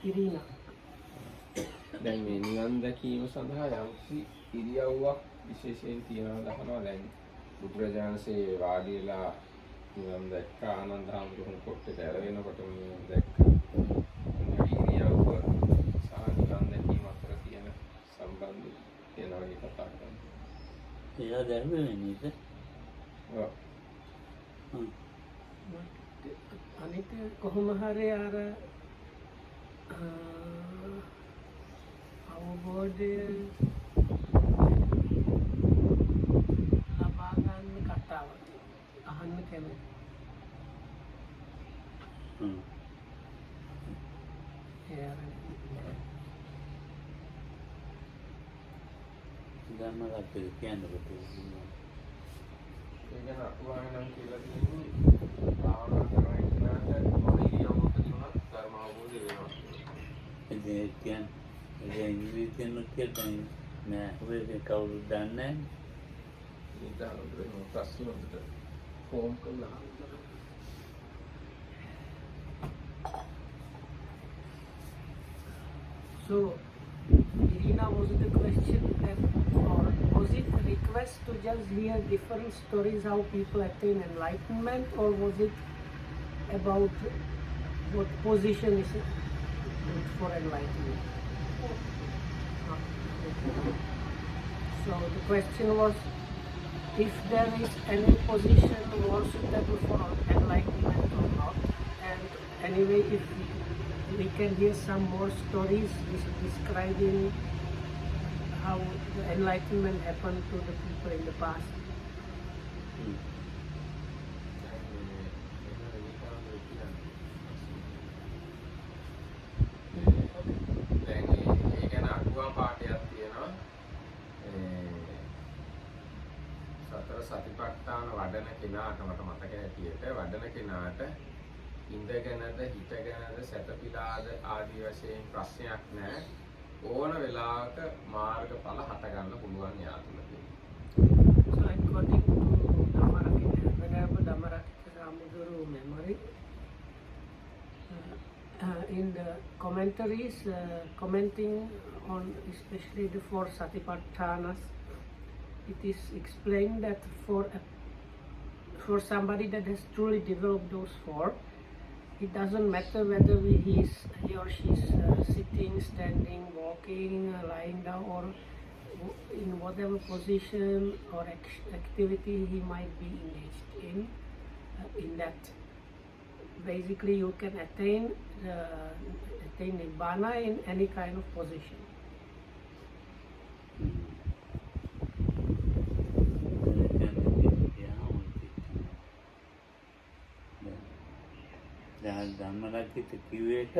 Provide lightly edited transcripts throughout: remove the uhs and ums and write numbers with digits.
Irina. දැන් මේ නිවන් දැකීම සඳහා යම්කිසි ඉරියව්වක් විශේෂයෙන් තියනවා දහනවා. දැන් බුදුරජාණන්සේ වාඩි වෙලා නිවන් දැක්කා. ආනන්ද හාමුදුරුවෝ කොට්ටේට ඇර වෙනකොට නිවන් දැක්කා. ඉරියව්ව සහ නිවන් දැකීම අතර තියෙන සම්බන්ධය කියන වගේ කතා කරනවා. එයා දැනුනේ නේද? ඔව්. අනිත් කොහොම හරි අර අවබෝධය ලබා ගන්න කතාව අහන්න කැමතියි. ධර්මයක් කියන්නකොට ඒක න වාහනම් කියලා කියන්නේ භාවනා කරන කෙනාට මොන ඉරියව්වක තුනක් ධර්ම අවබෝධය වෙනවා. ඒ කියන්නේ ඉංග්‍රීසියෙන් කියන්නේ නෑ ඔය කවුරුද දන්නේ නැහැ. ප්‍රශ්න වලට ෆෝම් කරලා So, Irina, was it a question that, or was it a request to just hear different stories how people attain enlightenment, or was it about what position is it for enlightenment? So the question was, if there is any position more suitable for enlightenment or not, and anyway, if we can hear some more stories describing how the enlightenment happened to the people in the past. සතිපට්ඨාන වඩන කෙනාට මට මතක හැටියට වඩන කෙනාට ඉඳගෙනද හිටගෙනද සැතපීලාද ආදී වශයෙන් ප්‍රශ්නයක් නැහැ. ඕන වෙලාවක මාර්ගඵල හට ගන්න පුළුවන් යා තුල තියෙනවා. So according to Venerable Dhammarakkhita Samuduru memory, in the commentaries commenting on especially the four Satipatthanas, it is explained that for somebody that has truly developed those four, it doesn't matter whether he or she is sitting, standing, walking, lying down, or in whatever position or activity he might be engaged in that. Basically, you can attain Nibbana in any kind of position. ධම්මරක්කිත කිව්ව එක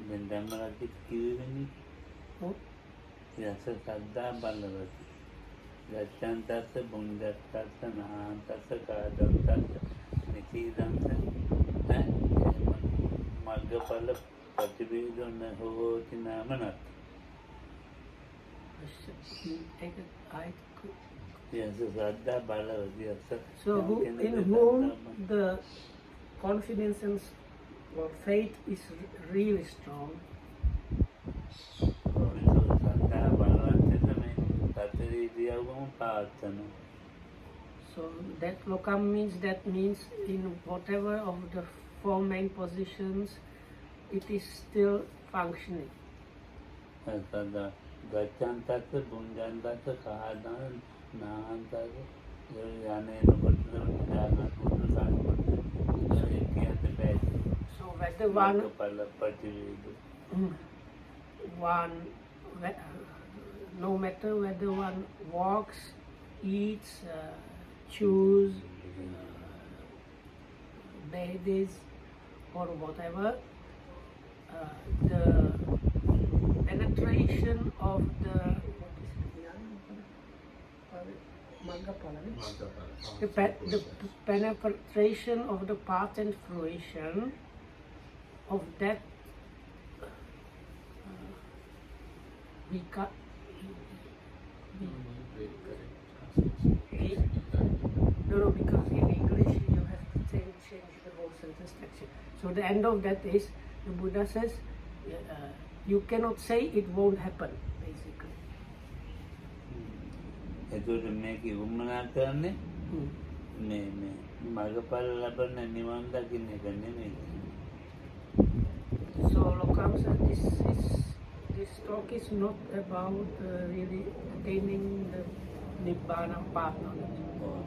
දැන් ධම්මරක්කිත කිව්වෙන්නේ යස සද්දා බලවති ගච්ඡන්තස්ස බුඤ්ජත්තස්ස නාහන්තස්ස කාදත්තස්ස නිසීදන්ත මග්ගඵල ප්‍රතිවේදන හෝති නාමනත්. So in whom the confidence and or faith is really strong, so that lokam means in whatever of the four main positions it is still functioning. ගච්ඡන්තස්ස බුඤ්ජන්තස්ස කාදාන නාහන්තස්ස So whether no matter whether one walks, eats, chews, bathes, or whatever, the penetration of the penetration of the path and fruition of that because in English So the end of that is the Buddha says you cannot say it won't happen, basically. එතකොට මේක උම්මනා කරන්නේ මේ මගපල ලබන නිවන් දකින්න එක නෙමෙයි. So Lokam said this talk is not about really attaining the Nibbana path knowledge.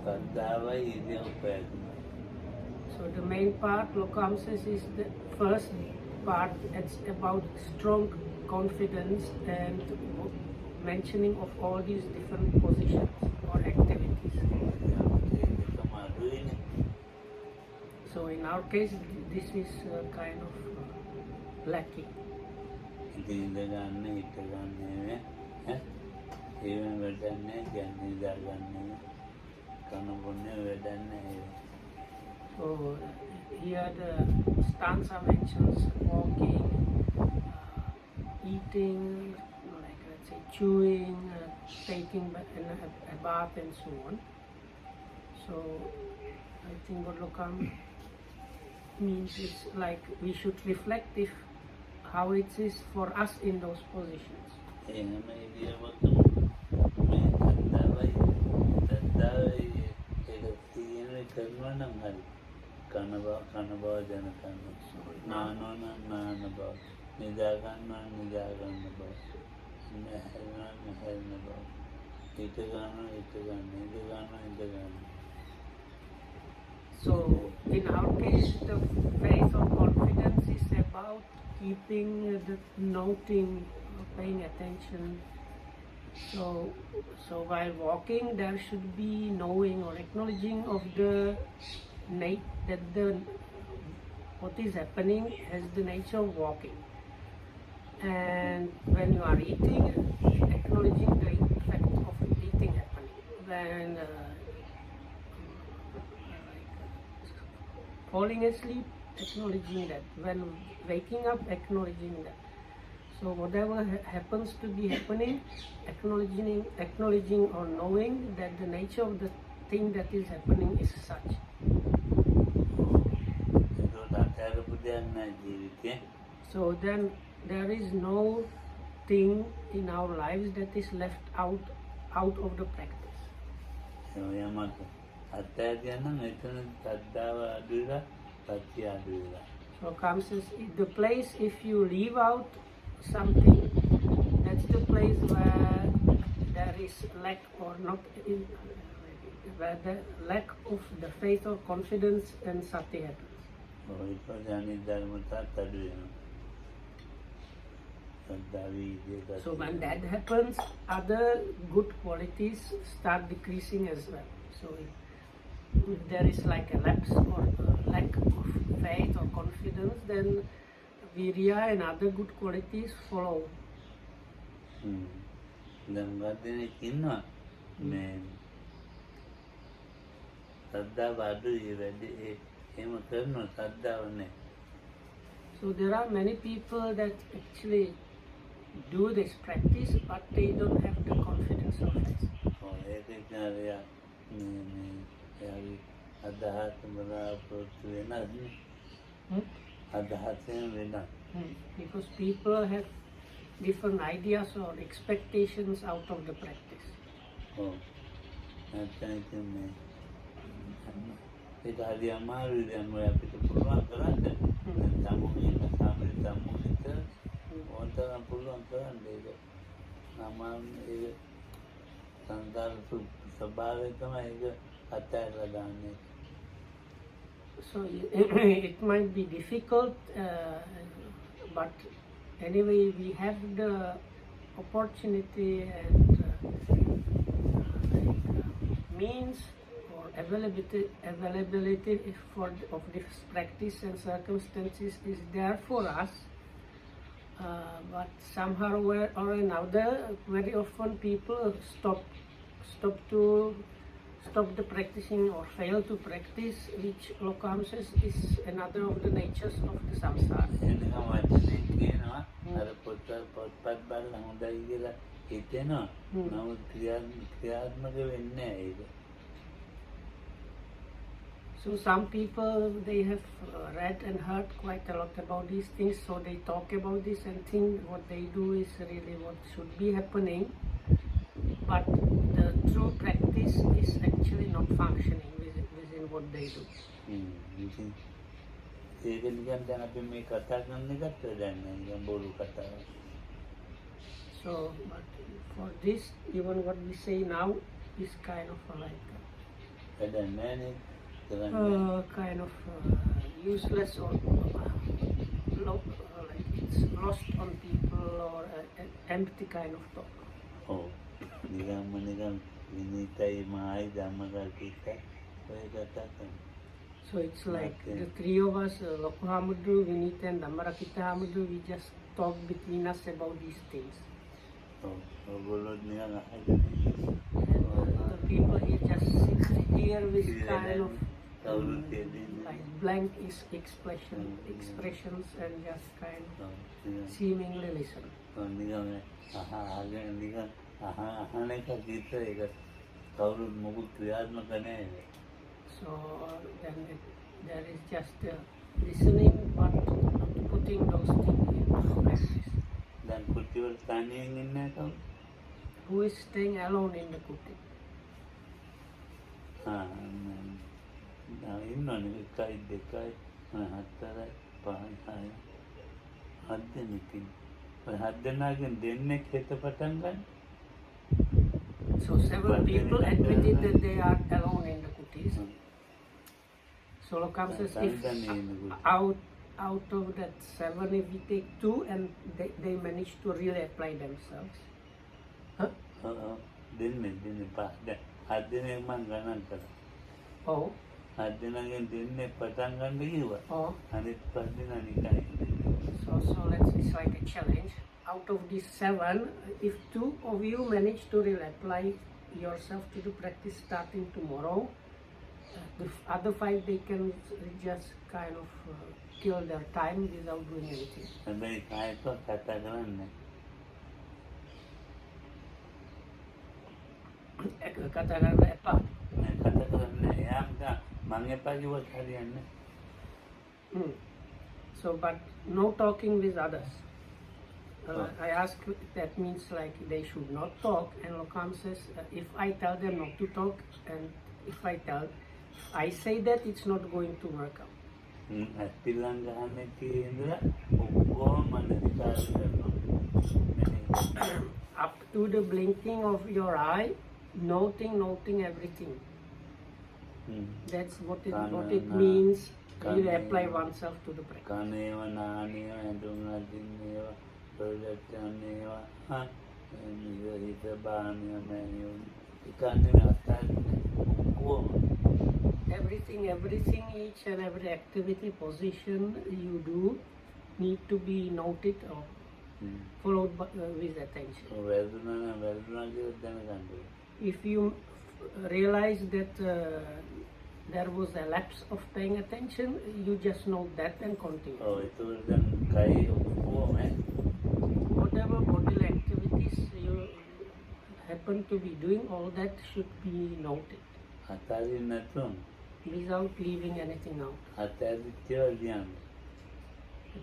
සද්ධාවයි ඉදිරිය උපයන. So the main part, Lokam says, is the first part. It's about strong confidence and mentioning of all these different positions or activities. So in our case, this is kind of lacking. ඉඳ ගන්න හිට ගන්න ඒවෙන් වැඩන්නේ කියන්නේ දාගන්නේ කන බොන්නේ වැඩන්නේ. So here the stanza mentions walking, eating, like let's say chewing, taking a bath and so on. So I think what Lokam means is like we should reflect if how it is for us in those positions. එහෙම ඉදිරියවතු මේ සද්ධාවයි ඒක තියෙන කරනවා නම් හරි කන බව දැනගන්න. නාන බව නිදා ගන්න බව හැරෙන බව හිත ගන්න ඉඳ ගන්න. So in our case, the faith or confidence is about keeping the noting, paying attention. So while walking, there should be knowing or acknowledging of that what is happening has the nature of walking. And when you are eating, acknowledging the effect of eating happening. When falling asleep, acknowledging that. When waking up, acknowledging that. So whatever happens to be happening, acknowledging or knowing that the nature of the thing that is happening is such. So then there is no thing in our lives that is left out of the practice. Yamato. අත්‍යයනම් එතන සද්ධාව අඩුලා සත්‍ය අඩුලා. So comes the place if you leave out something, that's the place where there is lack or not where the lack of the faith or confidence and sati happens. ඒක දැනි ධර්මතාවත් අඩු වෙනවා. So when that happens, other good qualities start decreasing as well. So if there is like a lapse or lack of faith or confidence, then virya and other good qualities follow. දැන් ගන්න ඉන්නවා මේ සද්ධාව අඩුයි වැඩි එහෙම කරනවා සද්ධාව නැහැ. So there are many people that actually do this practice, but they don't have the confidence of faith. ඒක ඉතින් අදහස් බලාපොරොත්තු වෙනද? අදහසෙන් වෙනද? Because people have different ideas or expectations out of the practice. නැත්නම් ඉතින් මේ ඒක හරි අමාරුයි දැන් ඔය අපිට පුළුවන් කරන්නේ සම්මුතිය සම්මුතිය ඕනතරම් පුළුවන් කරන්නේ ඒක නමන් ඒක සංදාර ස්වභාවය තමයි ඒක අත්හැරලා දාන්නේ. So it might be difficult, but anyway we have the opportunity and means or availability of this practice and circumstances is there for us, but somehow or another very often people stop the practicing or fail to practice, which Lokam says is another of the natures of the samsara. පොත්පත් බලලා හොඳයි කියලා හිතෙනවා. නමුත් ක්‍රියාත්මක වෙන්නේ නැහැ ඒක. So some people, they have read and heard quite a lot about these things, so they talk about this and think what they do is really what should be happening, but the true practice is actually not functioning within what they do. ඉතින් ඒක නිකන් දැන් අපි මේ කතා කරන එකත් දැන් නිකන් බොරු කතාවක්. So, but for this, even what we say now is kind of like වැඩක් නෑනේ. kind of useless or like it's lost on people or empty kind of talk. ඔව්. නිකන් විනීතයි මායි ධම්මකල්පිත ඔය කතා කරනවා. So it's like the three of us, Loku Hamudru, Vinita and Dhammarakita Hamudru, we just talk between us about these things. ඔයගොල්ලෝ නිකන් අහගෙන And the people here just sit here with kind of like blank expressions and just kind of seemingly listen. නිකන් අහගෙන නිකන් අහන එක විතර ඒක කවුරුත් මොකුත් ක්‍රියාත්මක නැහැ. So then there is just listening but not putting those things into practice. දැන් කුටිවල තනියෙන් ඉන්නේ කවුද? Who is staying alone in the kuti? ඉන්නවනේ 1 2 4 5 6 7 දෙනෙක් ඉන්න. ඔය 7 දෙනාගෙන් දෙන්නෙක් හෙට පටන් ගන්න. So several people admitted that they are alone in the kutis. So Lokam says if out of that 7, if we take 2 and they manage to really apply themselves. දෙන්නේ පහ දැන් 7 දෙනෙක් මං ගණන් කරා. Oh. 7 දෙනාගෙන් දෙන්නේ පටන් ගන්න කිව්වා. Oh. අනිත් 5 දෙනා නිකන්. So it's like a challenge. Out of these 7, if 2 of you manage to really apply yourself to the practice starting tomorrow, the other 5 they can just kind of kill their time without doing anything. හැබැයි කායකව කතා කරන්නේ. Kata karena apa? කතා කරන්නේ යාම්ක මං එපා කිව්වත් හරියන්නේ. So but no talking with others. I ask, that means like they should not talk, and Lokam says if I tell them not to talk, and if I say that, it's not going to work out. ඇස්පිල්ලන් ගහන්නේ තියෙනවා ඔක්කොම මනසිකාර කරනවා. Up to the blinking of your eye, noting everything. That's what it means. You apply oneself to the practice. කනේව නානේව ඇඳුම් අදින්නේව ප්‍රොජෙක්ට්නේව හිත බානිය මෑනියෝ කන්නේ අත්හරින්නේ ඔක්කොම. Everything, each and every activity, position you do need to be noted or followed with attention. If you realize that there was a lapse of paying attention, you just note that and continue. Whatever bodily activities you happen to be doing, all that should be noted. Without leaving anything out. The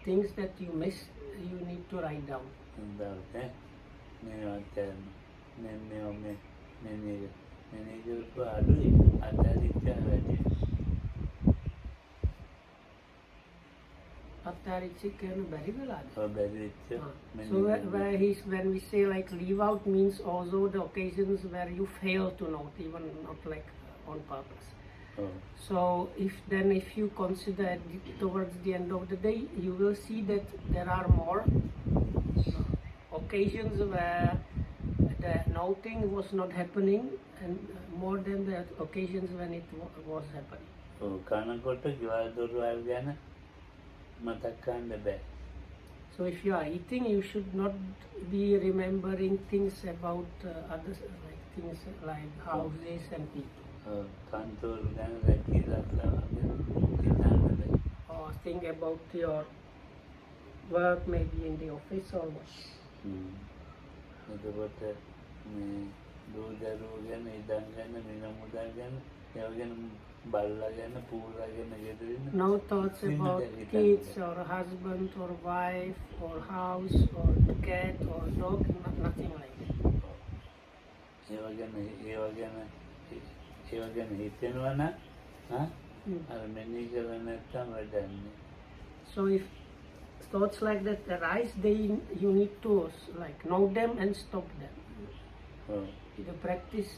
things that you missed, you need to write down. So when we say like leave out means also the occasions where you fail to note, even not like on purpose. So if you consider towards the end of the day, you will see that there are more occasions where the noting was not happening, and more than the occasions when it was happening. So if you are eating, you should not be remembering things about others, like things like houses and people. Or think about your work, maybe in the office or what. ඒව ගැන බල්ලා ගැන පූරා ගැන ගෙදරින් No thoughts about kids or husband or wife or house or cat or dog, nothing like that. ඒව ගැන හිතෙනවා නම් අර මෙනෙහි කරන්නේ නැත්නම් වැඩන්නේ. So if thoughts like that arise, you need to like know them and stop them. The practice,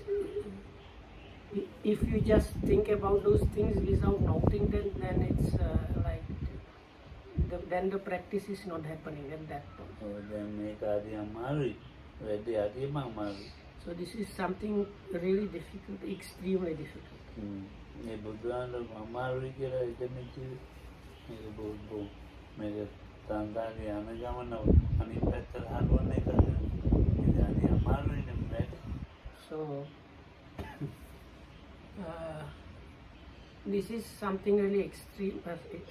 if you just think about those things without noting them, then it's then the practice is not happening at that point. දැන් මේක හරි අමාරුයි. වැඩි හරිම අමාරුයි. So this is something really difficult, extremely difficult. මේ බුදුහාමුදුරුවෝ අමාරුයි කියලා හිතන්නේ කිව්වේ. මේක බොහෝ මේක සංසාරේ යන ගමන අනිත් පැත්තට හරවන්නේ කරන්නේ. ඒක හරි අමාරුයි නේ. So this is something really extreme,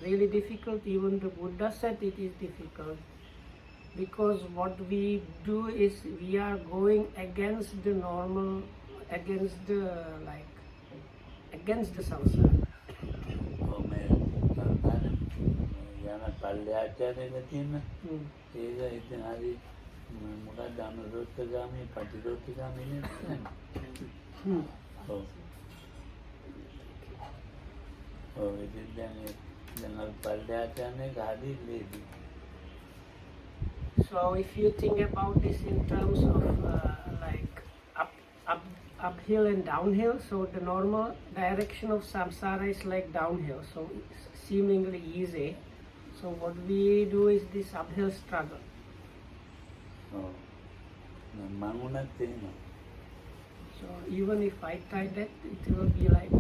really difficult. Even the Buddha said it is difficult because what we do is we are going against the normal, against the samsara. යන පල්ලෙහාචාරයක තියෙන ඒක ඉතින් හරි මොකක්ද අනුරෝධගාමී පටිරෝධගාමී නේද? ඉතින් දැන් පල්ලෙහාචාරයේ හරි ලේසි. So if you think about this in terms of uphill and downhill, so the normal direction of samsara is like downhill, so it's seemingly easy. So what we do is this uphill struggle. So even if I try that, it will be like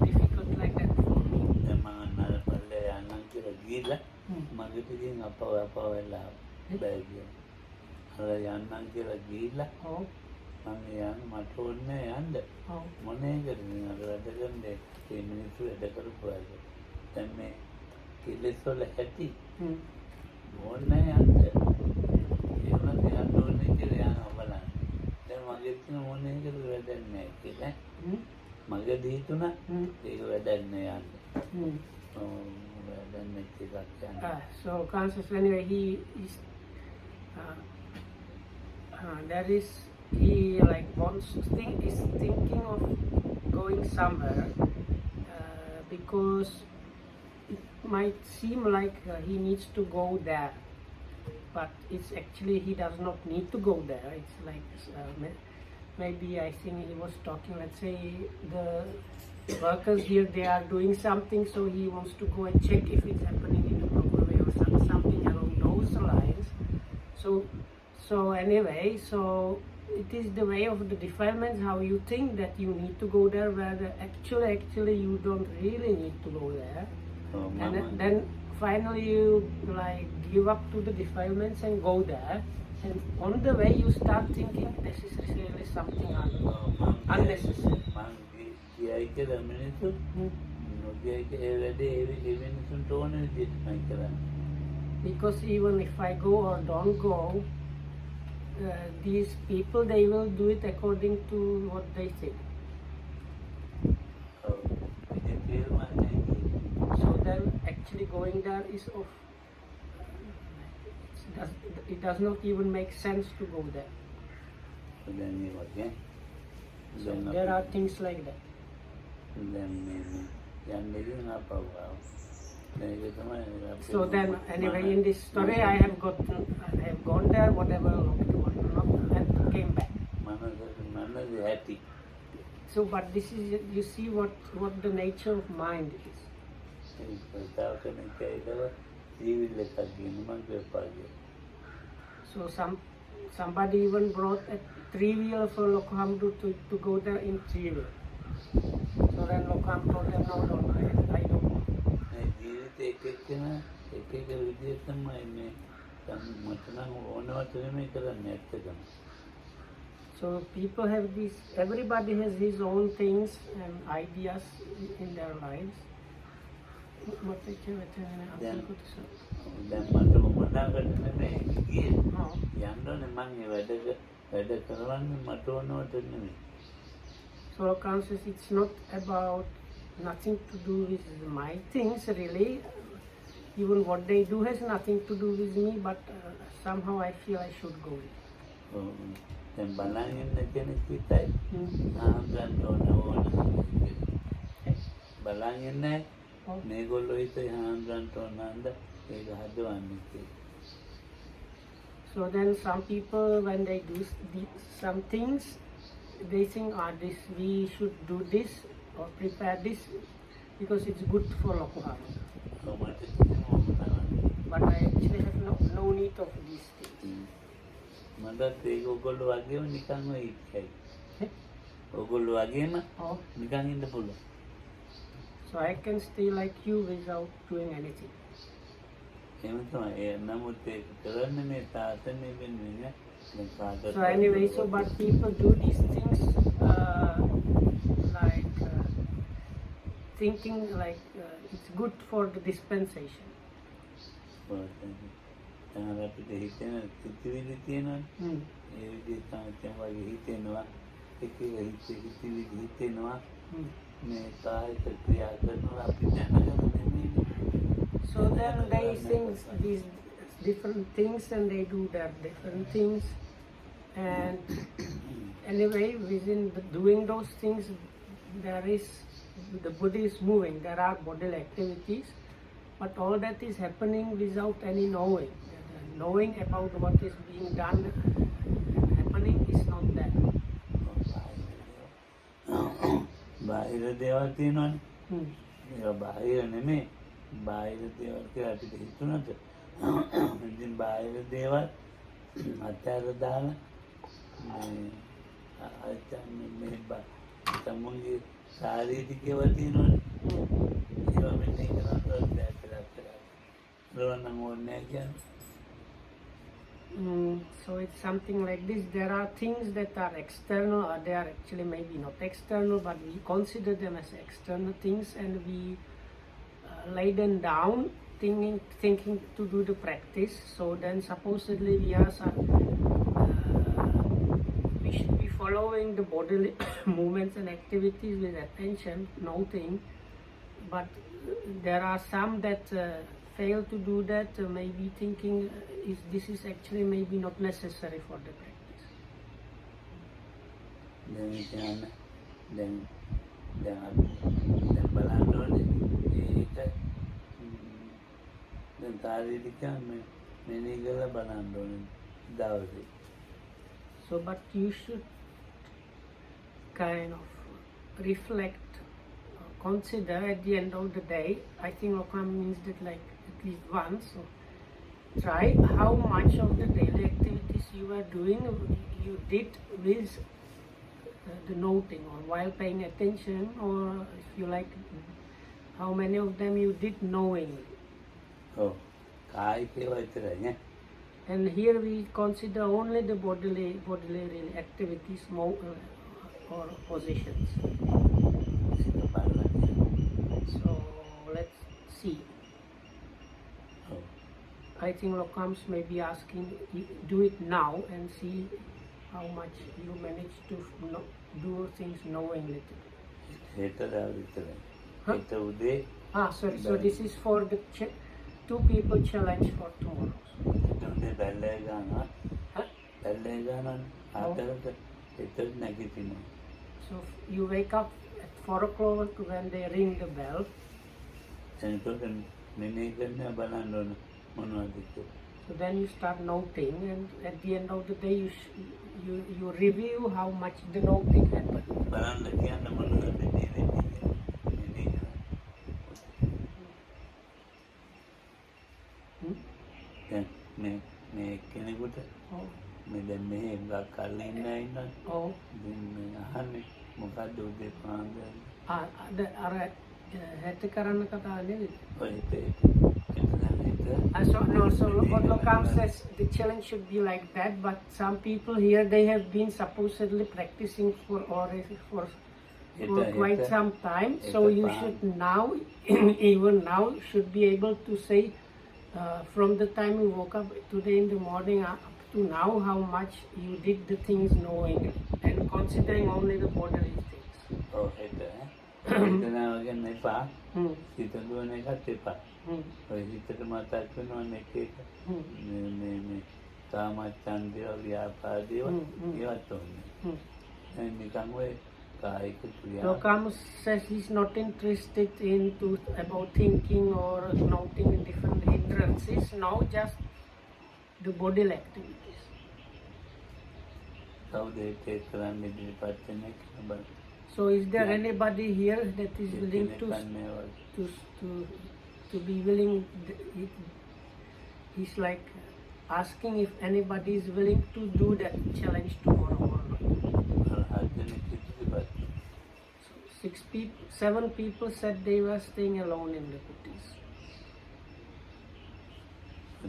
difficult like that for me. Oh. මම මට ඕනේ යන්න මොනේ කරන්නේ අර වැඩ කරන්නේ ඒ මිනිස්සු වැඩ කරපු අය දැන් මේ කෙලෙස් වල ඇති ඕනේ යන්න ඒ වුණත් යන්න ඕනේ කියලා යනවා බලන්න දැන් මගේ තියෙන මොනේ කරලා වැඩක් නැහැ කියලා මගේ දීතුණා ඒක වැඩක් නෑ යන්න වැඩක් නැති එකක් So conscious anyway he is he like is thinking of going somewhere because it might seem like he needs to go there, but it's actually he does not need to go there. It's like maybe I think he was talking, let's say the workers here, they are doing something, so he wants to go and check if it's happening in the proper way or something along those lines. So anyway, so it is the way of the defilements, how you think that you need to go there, where actually you don't really need to go there. And then finally you like give up to the defilements and go there. And on the way you start thinking this is really something unnecessary. Because even if I go or don't go, these people, they will do it according to what they think. So then actually going there is it does not even make sense to go there. So there are things like that. So then anyway in this story I have gone there, whatever and came back. So but this is, you see what the nature of mind is. So somebody even brought a 3-wheeler for Lokhamdu to go there in 3-wheeler. So then Lokham told them, no, I don't want. So people have this, everybody has his own things and ideas in their lives. So So Lacan says it's not about nothing to do with my things really. Even what they do has nothing to do with me, but somehow I feel I should go. දැන් බලන් ඉන්න කෙනෙක් විතරයි හාමුදුරන්ට ඕන බලන් ඉන්නේ මේගොල්ලෝ හිතේ හාමුදුරන්ට ඕන නන්ද ඒක හදවන්නේ කියලා. So then some people, when they do some things, they think, this we should do this or prepare this because it's good for Lokuhama. But I actually have no need of these things. මටත් ඒක ඔයගොල්ලෝ වගේම නිකන් ඔය ඉච්චයි. ඔයගොල්ලෝ වගේම නිකන් ඉන්න පුළුවන්. So I can stay like you without doing anything. එහෙම තමයි. ඒ නමුත් ඒක කරන්නේ මේ තාතනේ වෙන්නේ නේ. So anyway, so but people do these things like thinking like it's good for the dispensation. දැන් අපිට හිතෙන සිතිවිලි තියෙනවනේ. ඒ විදිහට තමයි වගේ හිතෙනවා. ඒක හිතවිලි හිතෙනවා. මේ කායික ක්‍රියා කරනවා අපි දැනගන්න. So then they think these different things and they do their different things. And anyway, within doing those things, the body is moving. There are bodily activities, but all that is happening without any knowing. Knowing about what is being done, happening is not there. බාහිර දේවල් තියෙනවනේ. ඒක බාහිර නෙමෙයි. බාහිර දේවල් කියලා අපිට හිතුණාද? ඉතින් බාහිර දේවල් අත්හැර දාලා මේ තමන්ගේ ශාරීරික ඒවා තියෙනවනේ. ඒවා මෙතන කරලා දැක්කලා ඕනේ කියන්නේ. So it's something like this. There are things that are external, or they are actually maybe not external, but we consider them as external things, and we lay them down, thinking to do the practice. So then supposedly we should be following the bodily movements and activities with attention, noting. But there are some that fail to do that, maybe thinking this is actually maybe not necessary for the practice. Then balance then So but you should kind of reflect, consider at the end of the day. I think Lokam means that like at least once. So try how much of the daily activities you are doing you did with the noting or while paying attention, or if you like, how many of them you did knowingly. And here we consider only the bodily activities or positions. So let's see. I think Lokams may be asking, do it now and see how much you manage to do things knowingly. Sorry. So this is for the 2 people challenge for tomorrow. So you wake up at 4 o'clock when they ring the bell. So then you start noting, and at the end of the day you review how much the noting happened. So what Lokam says, the challenge should be like that, but some people here, they have been supposedly practicing for quite some time, so you should now, even now, should be able to say from the time you woke up today in the morning up to now how much you did the things knowing and considering only the bodily things. ඔව් හෙට වේදනාව ගැන එපා. Hmm. හිත දුවන එකත් එපා. Hmm. ඔය හිතට මතක් වෙනවනේ එක එක. Hmm. මේ කාමච්ඡන්දය ව්‍යාපාදේව ඒවත් ඕනේ. Hmm. නිකන් ඔය කායික ක්‍රියා Lokam says he's not interested into about thinking or noting different hindrances. Now just the bodily activities. කවුද ඒක කරන්නේ ඉදිරිපත් වෙන එක බලන්න. So is there anybody here that is willing to කන්නේ වගේ. to be willing? He's like asking if anybody is willing to do that challenge tomorrow or not. හදෙනෙක් ඉදිරිපත්. So 7 people said they were staying alone in the kutis.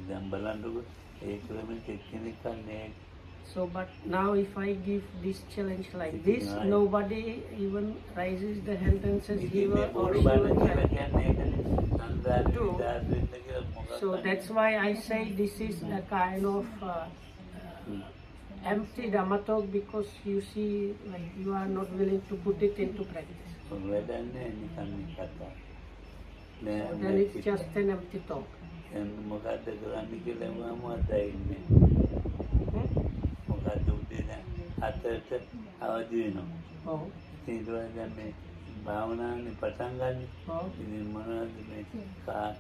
දැන් බලන්නකො ඒ ක්‍රමෙත් එක්කෙනෙක් කන්නේ. So, but now if I give this challenge like this, nobody even raises the hand and says he will or she will try. So that's why I say this is a kind of empty Yamato, because you see, like, you are not willing to put it into practice. Then it's just an empty talk. මොකද්ද කරන්නේ කියලා මම අදයින්නේ. මොකද්ද උදේ දැන් හතරට අවදි වෙනවා. Oh. ඉතින් දැන් මේ භාවනාවේ පටන් ගන්න. Oh. ඉතින් මොනවද මේ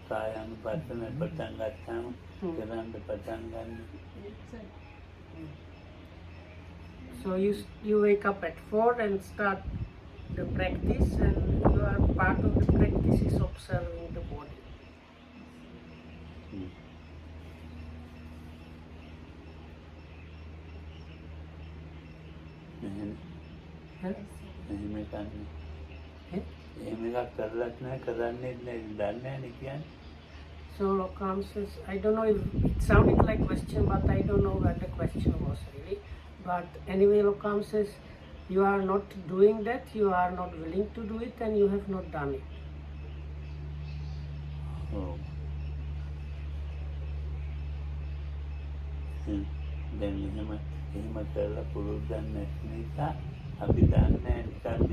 කායානුපස්සන පටන් ගත්තාම කරන්න පටන් ගන්න. So you wake up at 4 and start the practice, and you are part of the practice is observing the body. එහෙම කන්නේ. Eh? එහෙම එකක් කරලත් නැහැ කරන්නේ නැහැ දන්නේ නැහැ කියන්නේ. So Lokam says, I don't know if it sounded like question, but I don't know what the question was really. But anyway, Lokam says, you are not doing that, you are not willing to do it, and you have not done it. ඔව්. දැන් එහෙම කරලා පුරුද්දක් නැති නිසා අපි දන්නේ නැහැ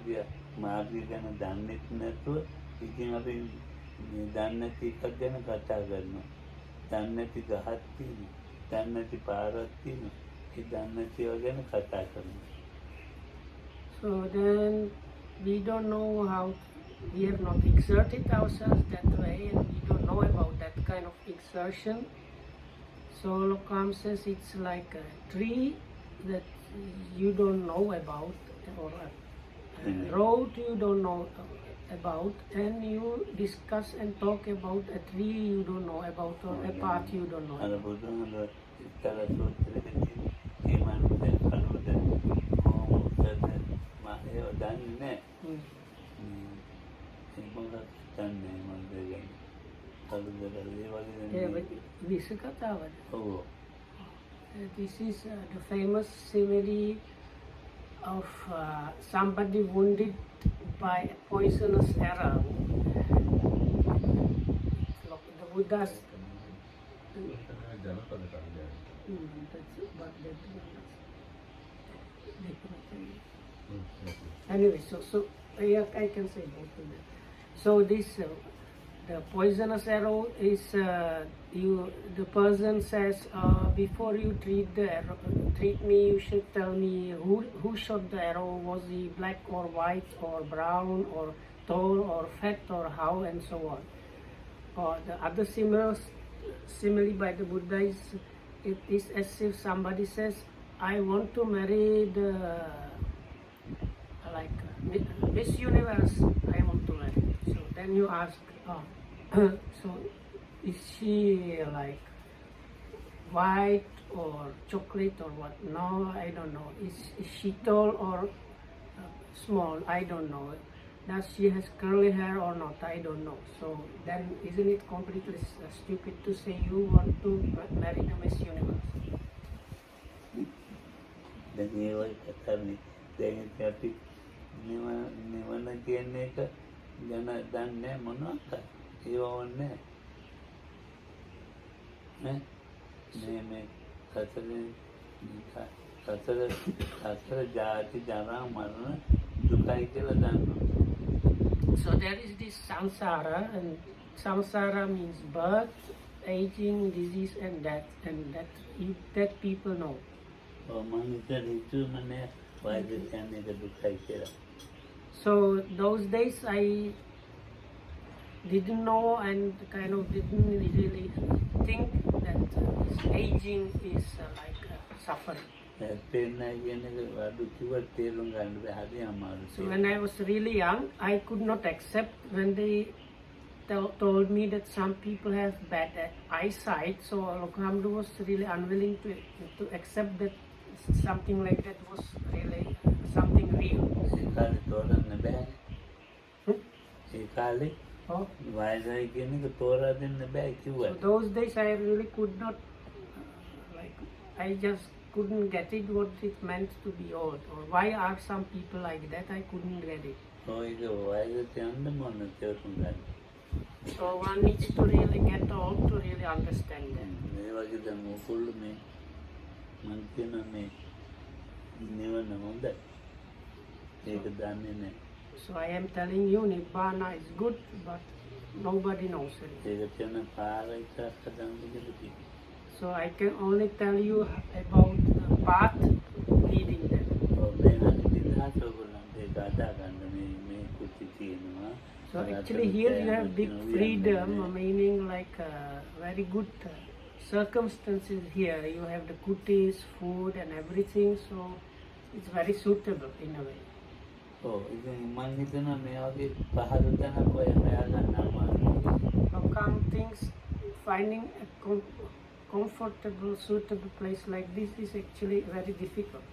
මේ මාර්ගය ගැන දන්නේ නැතුව ඉතින් අපි මේ දන්නේ නැති එකක් ගැන කතා කරනවා. දන්නේ නැති ගහක් තියෙනවා. දන්නේ නැති පාරක් තියෙනවා. ඒ දන්නේ නැති ඒවා ගැන කතා කරනවා. So then we don't know how, we have not exerted ourselves that way, and we don't know about that kind of exertion. So Lokam says it's like a tree that you don't know about, or a road you don't know about, and you discuss and talk about a tree you don't know about, or a path you don't know අර about. බුදුහාමුදුරුවෝ ඉස්සර සූත්‍රයේදී ඒ මනුස්සය කලුද කොහොමද මම ඒව දන්නේ නැහැ. ඒක මොකක්ද දන්නේ මම දෙන්නේ. කලුද ඒ වගේ Visakatavad. ඔව්. This is the famous simile of somebody wounded by a poisonous arrow. The Buddha's. Anyway, so yeah, I can say both of them. So this the poisonous arrow is the person says, before you treat me, you should tell me who shot the arrow. Was he black or white or brown or tall or fat or how, and so on. Or the other simile by the Buddha is, it is as if somebody says, I want to marry the Miss Universe, I want to marry. So then you ask, so is she like white or chocolate or what? No, I don't know. Is she tall or small? I don't know. Does she has curly hair or not? I don't know. So then isn't it completely stupid to say you want to marry the Miss Universe? දැන් ඒ වගේ කතාවනේ. දැන් අපි නිවන කියන එක ගැන දන්නේ මොනවද? ඒව ඕනේ නේ. මේ සතරේ සසර ජාති ජරා මරණ දුකයි කියලා දන්නවා. So there is this samsara, and samsara means birth, aging, disease, and death, that people know. මම හිතුවේ මම වයස කියන්නේ ඒක දුකයි කියලා. So those days I didn't know and kind of didn't really think that aging is like suffering. පේන්නේ කියන එක අඩු කිව්වත් තේරුම් ගන්න බැහැ හරි අමාරුයි. So when I was really young, I could not accept when they told me that some people have bad eyesight. So Lokamdu was really unwilling to accept that something like that was really something real. ඒ කාලේ තෝරන්න බැහැ. ඒ කාලේ Oh. වයසයි කියන එක තෝරා දෙන්න බෑ So කිව්වා. those days I really could not, like, I just couldn't get it what it meant to be old, or why are some people like that. I couldn't get it. ඒක වයසට යන්න මොන තේරුම් ගන්න. So one needs to really get old to really understand that. මේ වගේ දැන් මොකුල්ල මේ මං කියන මේ නිවන හොඳයි. ඒක දන්නේ නැහැ. So I am telling you, Nibbana is good, but nobody knows it. ඒක කියන පාර ඉස්සරහට ගන්න දෙන්නේ. So I can only tell you about the path leading there. මේ අනිත් ඔයගොල්ලන්ට ඒක අදා ගන්න මේ කුටි තියෙනවා. So actually here you have big freedom, meaning like very good circumstances here. You have the kutis, food and everything, so it's very suitable in a way. ඉතින් මං හිතනවා මේ වගේ පහළ තැනක් ඔය හොයාගන්න අමාරුයි. How come things finding a comfortable, suitable place like this is actually very difficult.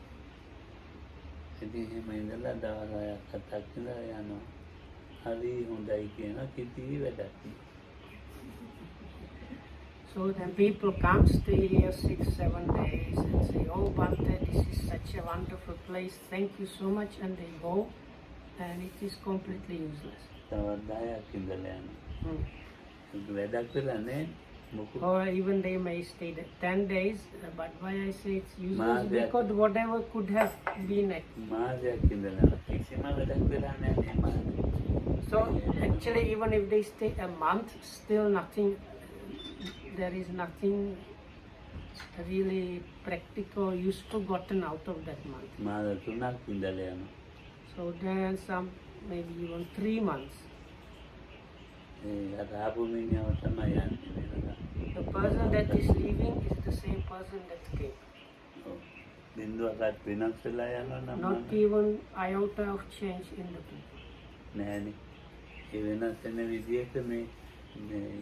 ඉතින් එහෙම ඉඳලා දවස් 6ක් 7ක් ඉඳලා යනවා. හරි හොඳයි කියන කිසි වැඩක් නෑ. So then people come, stay here 6-7 days and say, oh Bhante, this is such a wonderful place, thank you so much, and they go, and it is completely useless. තවත් 10ක් ඉඳලා යනවා. වැඩක් වෙලා නෑ. Or even they may stay there 10 days, but why I say it's useless because whatever could have been it. මාසයක් ඉඳලා කිසිම වැඩක් වෙලා නෑ නේ. So actually even if they stay a month, still nothing, there is nothing really practical, useful gotten out of that month. මාස 3ක් ඉඳලා යනවා. So then some, maybe even 3 months. අර ආපු මිනිහව තමයි යන්නේ. The person that is leaving is the same person that came. බින්දුවකට වෙනස් වෙලා යනවා නම් Not even iota of change in the people. නෑනේ. ඒ වෙනස් වෙන විදිහට මේ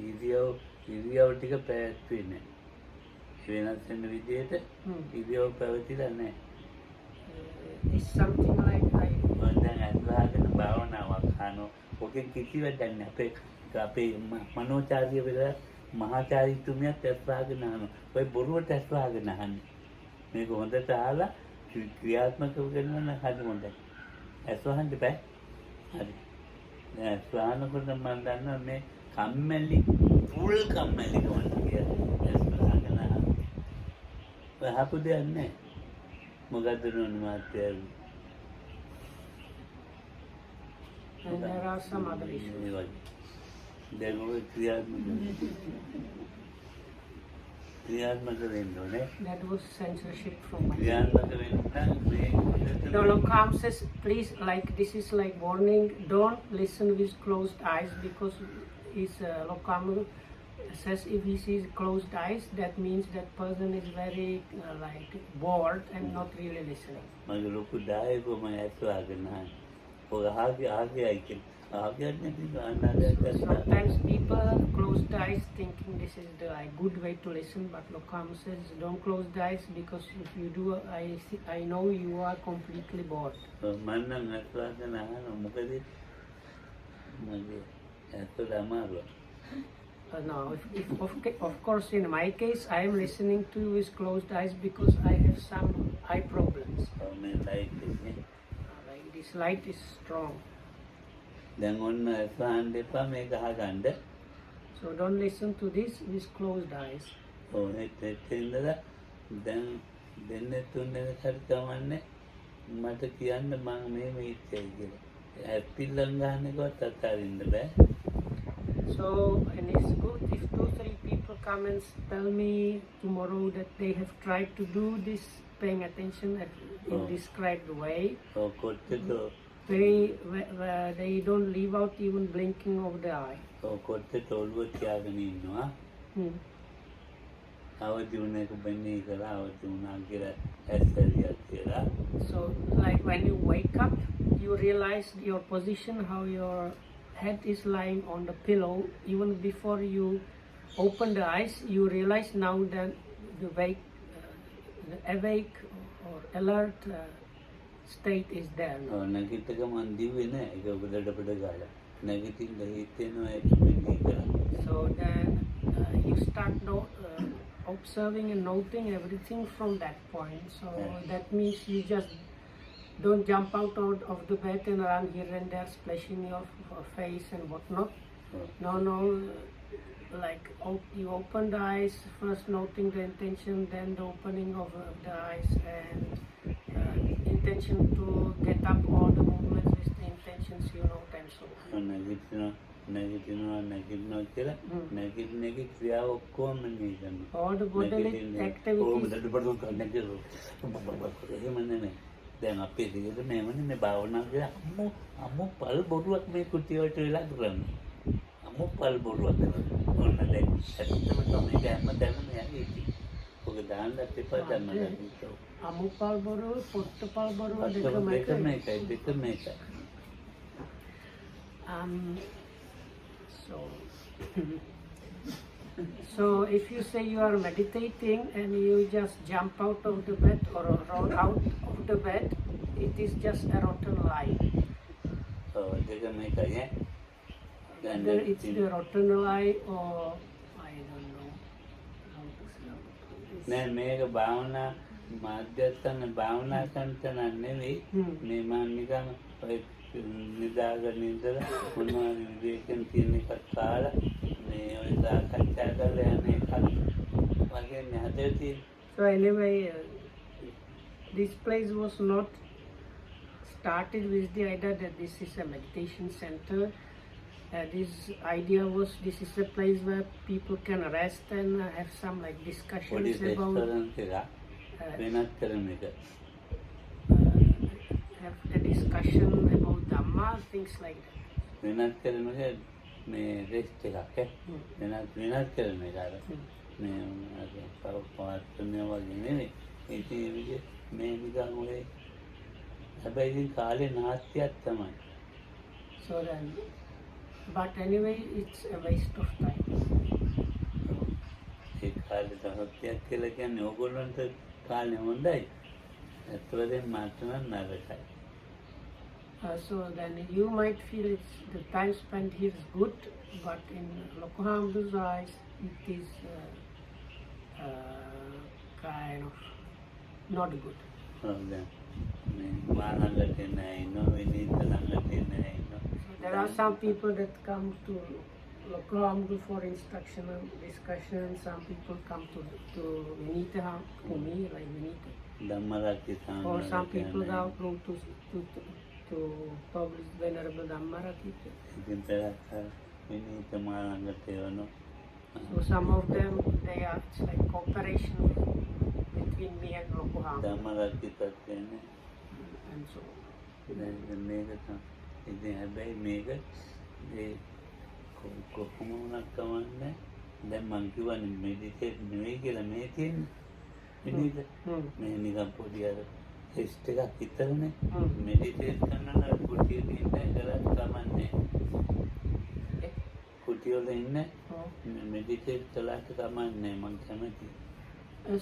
ඉරියව් ටික පැවැත්වුවේ නෑ. වෙනස් වෙන විදිහට ඉරියව් පැවතිලා නෑ. It's something like මම දැන් අත්වාගෙන භාවනාවක් කරනවා. ඔකෙන් කිසි වැඩක් නෑ. අපේ මනෝචාර්ය වෙලා මහාචාර්යතුමියත් ඇස්වාගෙන අහනවා. ඔය බොරුවට ඇස්වාගෙන අහන්නේ. මේක හොඳට අහලා ක්‍රියාත්මක කරනවා නම් හරි හොඳයි. ඇස්වහන්න බෑ. හරි. දැන් ඇස්වහනකොට මම දන්නවා මේ කම්මැලි පුල් කම්මැලි කමක් කියලා. ඇස්වහගෙන අහනවා. ඔය හපු දෙයක් නෑ. මොකද නෝන මාත්‍යා. and there are some other issues. දැන් ඔය ක්‍රියාත්මක වෙන්න ඕනේ. That was censorship from my side. ක්‍රියාත්මක වෙන්න මේ No, Lokam says, please, like this is like warning, don't listen with closed eyes, because Lokam says if he sees closed eyes, that means that person is very like bored and not really listening. මගේ ලොකු දායකෝ මම ඇස්වාගෙන අහන්නේ. ඔය ආගේ අයිකේ Sometimes people close the eyes thinking this is the good way to listen, but Lokam says don't close the eyes, because if you do, I know you are completely bored. No, of course in my case I am listening to you with closed eyes because I have some eye problems. Like this light is strong. දැන් ඔන්න අහන්න එපා මේක අහගන්න. So don't listen to this with closed eyes. ඉඳලා දැන් දෙන්න තුන් දෙනෙක් හරි කමන්නේ මට කියන්න මං මෙහෙම ඉච්චයි කියලා. ඇප්පිල්ලන් ගන්න එකවත් අතාරින්න බෑ. So, and it's good if 2-3 people come and tell me tomorrow that they have tried to do this, paying attention in described way. කොට්ටේට They don't leave out even blinking of the eye. කොට්ටේට ඔළුව තියාගෙන ඉන්නවා. අවදි වුණ එක බන්නේ කියලා අවදි වුණා කියලා ඇස්සරියක් කියලා. So, like when you wake up, you realize your position, how your head is lying on the pillow. Even before you open the eyes, you realize now that the awake or alert state is there. නැගිටක මන් දිව්වේ නෑ ඒක උඩට ගාලා. නැගිටින්න හිතෙනවා ඒක බන්නේ කියලා. So then you start observing and noting everything from that point. So that means you just don't jump out of the bed and run here and there, splashing your face and whatnot. No, like you open the eyes, first noting the intention, then the opening of the eyes and intention to get up, all the movements with the intentions you know and so on. නැගිටිනවා කියලා නැගිටින එකේ ක්‍රියාව ඔක්කොම නෙමෙයි කරන්නේ. All the bodily activities. එහෙම නෙමෙයි. දැන් අපේ දිගට මේවනේ මේ භාවනා කරලා අම්මෝ පල් බොරුවක් මේ කුටි වලට වෙලා කරන්නේ. අම්මෝ පල් බොරුවක් කරනවා. ඔන්න දැන් ඇත්තටම තමයි හැමදාම මෙයාගේ ඉති. ඔක දාන්නත් එපා දැම්මම. අම්මෝ පල් බොරුව, පොට්ට පල් බොරුව දෙකම එකයි. So if you say you are meditating and you just jump out of the bed or roll out of the bed, it is just a rotten lie. Whether it's the rotten lie or I don't know how to say. නෑ මේක භාවනා මාධ්‍යස්ථාන භාවනා කරන නෙවෙයි මේ මම නිකන් ඔය නිදාගෙන ඉඳලා මොනවා විවේකයෙන් තියෙන එකක් කාලා මේ ඔය සාකච්ඡා කරලා යන එකක් වගේ නේද තියෙන්නේ. So anyway, this place was not started with the idea that this is a meditation center. This idea was this is a place where people can rest and have some like discussions about have a discussion about Dhamma, things like that. වෙනත් කරන එක මේ rest එකක් වෙනත් කරන එක අර මේ පවත්වන වගේ නෙමෙයි. ඉතින් මේ නිකන් ඔය හැබැයි කාලේ නාස්තියක් තමයි. So then, but anyway, it's a waste of time. ඒ කාලේ නාස්තියක් කියලා කියන්නේ ඕගොල්ලන්ට කාලේ හොඳයි. ඇත්තටම මාත් නම් නරකයි. So then you might feel the time spent here is good, but in Lokohamdu's eyes, it is kind of not good. There are some people that come to Lokohamdu for instructional discussion. Some people come to Vinita, to me, like Vinita. Or some people go to publish Venerable Dhammarakita. So some of them, they are, it's like cooperation between me and Lokohamdu. And so ඉතින් හැබැයි මේක ඒ කොහොම වුණත් කවන්නේ දැන් මං කියවනේ meditate නෙවෙයි කියලා මේ තියෙන්නේ මේ නිකන් පොඩි අර ටෙස්ට් එකක් විතරනේ මෙඩිටේට් කරන නම් කුටියේ ඉන්න කරත් කමන්නේ කුටිය වල ඉන්න මෙඩිටේට් කළාට කමන්නේ මං කැමතියි.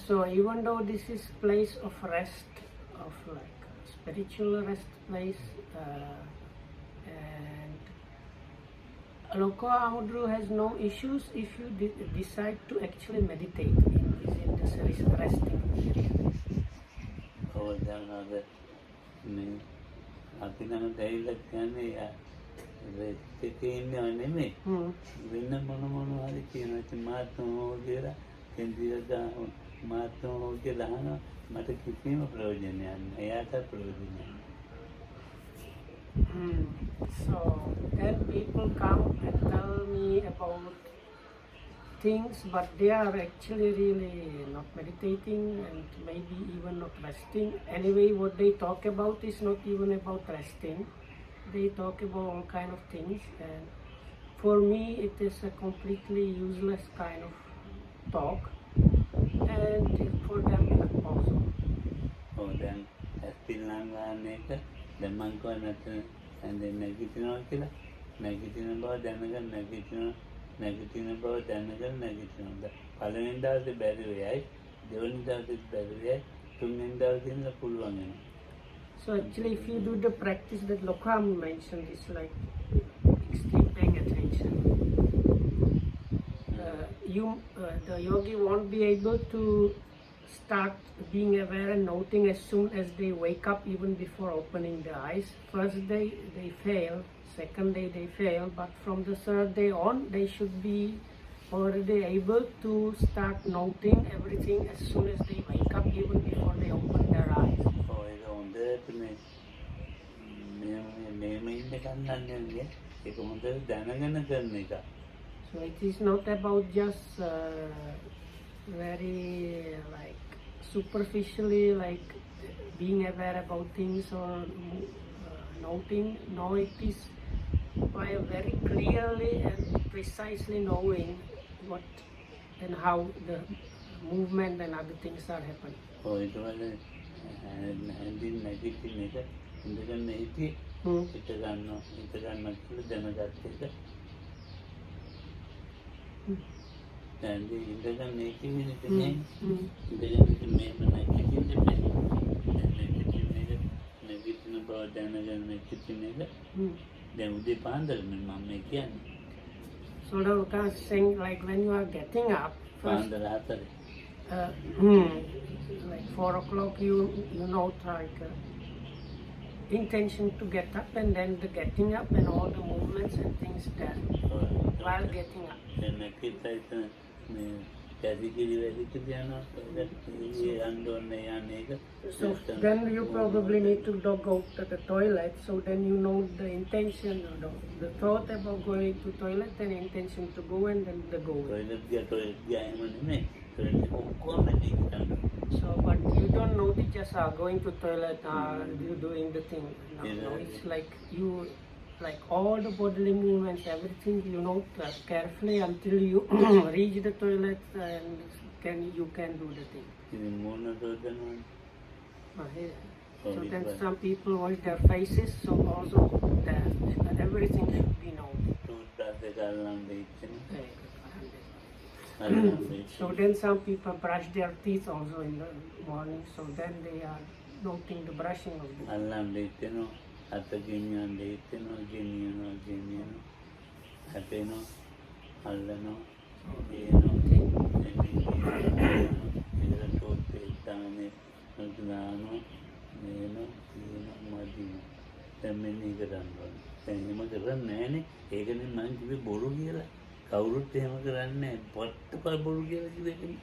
So even though this is place of rest, of like spiritual rest place, and Lokohamdu has no issues if you decide to actually meditate in this resting period. Oh, then අපි නම් දෙයිලා කියන්නේ rest එකේ ඉන්නව නෙමෙයි වෙන මොන හරි කියනවා. ඉතින් මාත්මෝ කියලා කෙන්දිලා මාත්මෝ කියලා අහනවා මට කිසිම ප්‍රයෝජනයක් නැහැ. එයාට ප්‍රයෝජනයක් නැහැ. So then people come and tell me about things, but they are actually really not meditating and maybe even not resting. Anyway, what they talk about is not even about resting. They talk about all kind of things, and for me it is a completely useless kind of talk, and for them also. දැන් ඇස්තිල්ලන් ගන්න එක දැන් මං කව නැත්නම් දැන් නැගිටිනවා කියලා නැගිටින බව දැනගන්න නැගිටින බව දැනගන්න නැගිටිනවා. පළවෙනි දවසේ බැරි වෙයි, දෙවෙනි දවසේ බැරි වෙයි, තුන්වෙනි දවසේ ඉඳලා පුළුවන් වෙනවා. So actually, if you do the practice that Lokam mentioned, it's like extreme paying attention. The yogi won't be able to start being aware and noting as soon as they wake up, even before opening their eyes. First day they fail, second day they fail, but from the third day on they should be already able to start noting everything as soon as they wake up, even before they open their eyes. ඒක හොඳට මේම ඉන්න කන්නන්නේ ඒක හොඳට දැනගෙන කරන එක. So it is not about just very like superficially like being aware about things or noting. No, it is by very clearly and precisely knowing what and how the movement and other things are happening. ඒක වල හැන්දින් නැගිටින එක ඉඳගෙන හිටියේ හිත ගන්නවා කියලා දැනගත්ත එක. දැන් ඉඳගෙන ඉන්නේ ඉඳගෙන මේම නැගිටින්න බෑ. නැගිටින බව දැනගෙන නැගිටින එක දැන් උදේ පාන්දර මම කියන්නේ. So the Uta is saying like when you are getting up, first, පාන්දර 4. like 4 o'clock, you know, like intention to get up, and then the getting up and all the movements and things there while getting up. දැන් නැගිටලා So then you probably need to go to the toilet, so then you know the intention, the thought about going to toilet and intention to go and then the go. So but you don't know it just going to toilet, you doing the thing. No, it's like you, like all the bodily movements, everything you know carefully until you reach the toilet and you can do the thing. So then some people wash their faces, so also that everything should be known. So then some people brush their teeth also in the morning, so then they are noting the brushing of the teeth. අත ගෙනියන්න හිතෙනවා ගෙනියනවා හැපෙනවා අල්ලනවා ඒකනේ මං කිව්වේ බොරු කියලා. කවුරුත් එහෙම කරන්නේ නැහැ. පොට්ටපල් බොරු කියලා කිව්වේ.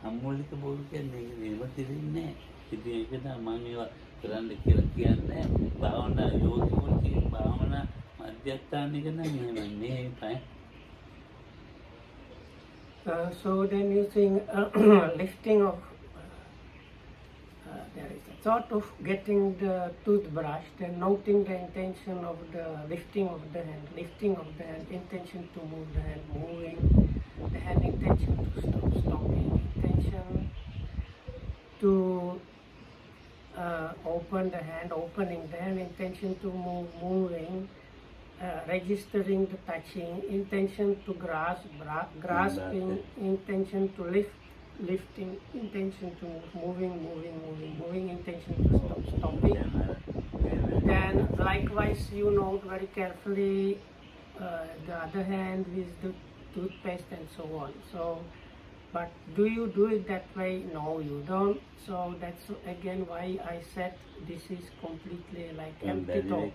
අම්මෝලික බොරු කියන්නේ එහෙම තිබෙන්නේ නැහැ. ඉතින් ඒක තමයි මම ඒවා කරන්න කියලා කියන්නේ. භාවනා යෝගිකෝටි භාවනා මධ්‍යස්ථානික නම් එහෙමනේ පය. So then using lifting of there is a thought of getting the toothbrush, then noting the intention of the lifting of the hand, intention to move the hand, moving the hand, intention to stop, stopping, intention to open the hand, opening the hand, intention to move, moving, registering the touching, intention to grasp, grasping, intention to lift, lifting, intention to move, moving, intention to stop, stopping. Then likewise you note very carefully the other hand with the toothpaste and so on. So but do you do it that way? No, you don't. So that's again why I said this is completely like empty talk.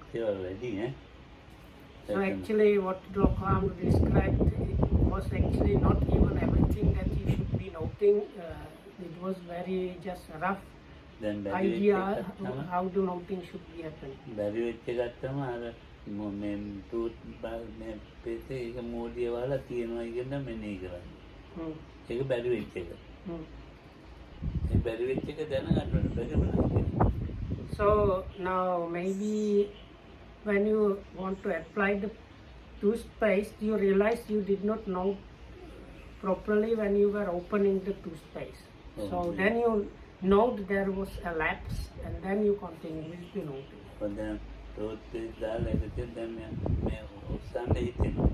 So actually what Doklam described, it was actually not even everything that you should be noting. It was very just rough දැන් බැරි වෙච්ච idea එකක් තමයි how the noting should be happening. බැරි වෙච්ච එකක් තමයි අර මේ ටූත් මේ පෙතේ ඒක මෝඩිය වහලා තියනවා කියන මෙනෙහි කරන්නේ. Hmm. ඒක බැරි වෙච්ච එක. Hmm. ඒ බැරි වෙච්ච එක දැනගන්න ඕනේ. බැරි වුණා. So now maybe when you want to apply the toothpaste, you realize you did not know properly when you were opening the toothpaste. So then you note there was a lapse and then you continue with the noting. දැන් tooth paste දාලා ඒකෙන් දැන් මේ උස්සන්න හිතෙනවා.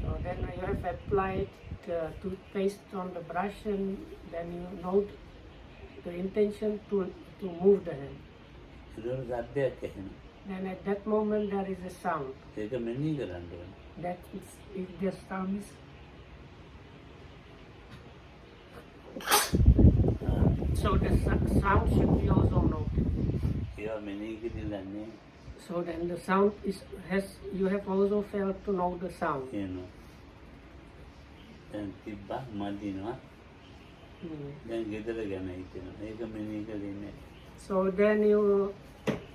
So then you have applied the toothpaste on the brush and then you note the intention to move the hand. ඒක සද්දයක් ඇහෙනවා. Then at that moment there is a sound. ඒක මෙනෙහි කරන්න ඕනේ. That is, if the sound is so the sound should be also noted. ඒවා මෙනෙහි කිරීලා නැහැ. So then the sound is you have also failed to know the sound. කියනවා. දැන් තිබ්බා මදිනවා. දැන් ගෙදර ගැන හිතෙනවා. ඒක මෙනෙහි කරේ නැහැ. So then you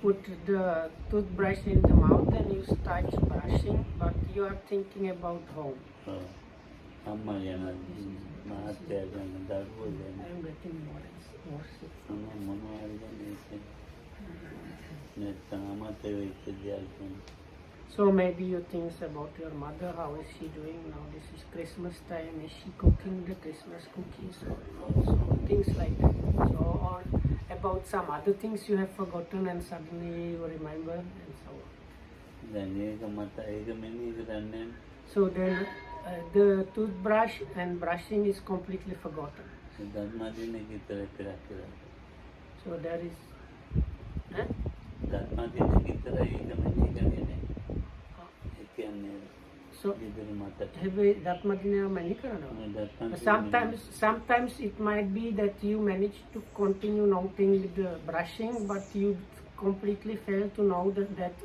put the toothbrush in the mouth and you start brushing, but you are thinking about home. අම්මා ගැන මහත්තයා ගැන දරුවෝ ගැන I am getting more sick. මොනවා හරි ගැන හිතෙනවා. නැත්නම් අමතක වෙච්ච දෙයක් ගැන. So maybe you think about your mother, how is she doing now? This is Christmas time, is she cooking the Christmas cookies or so things like that. So or about some other things you have forgotten and suddenly you remember and so on. දැන් ඒක මත ඒක මෙනෙහි කරන්නේ. So then the toothbrush and brushing is completely forgotten. ධර්මදින විතර පෙරක් කරා. So there is ධර්මදින විතර ඒක මෙනෙහි කරන්නේ නැහැ. ඒ කියන්නේ so ගෙදර මත sometimes it might be that you manage to continue noting the brushing, but you completely fail to know that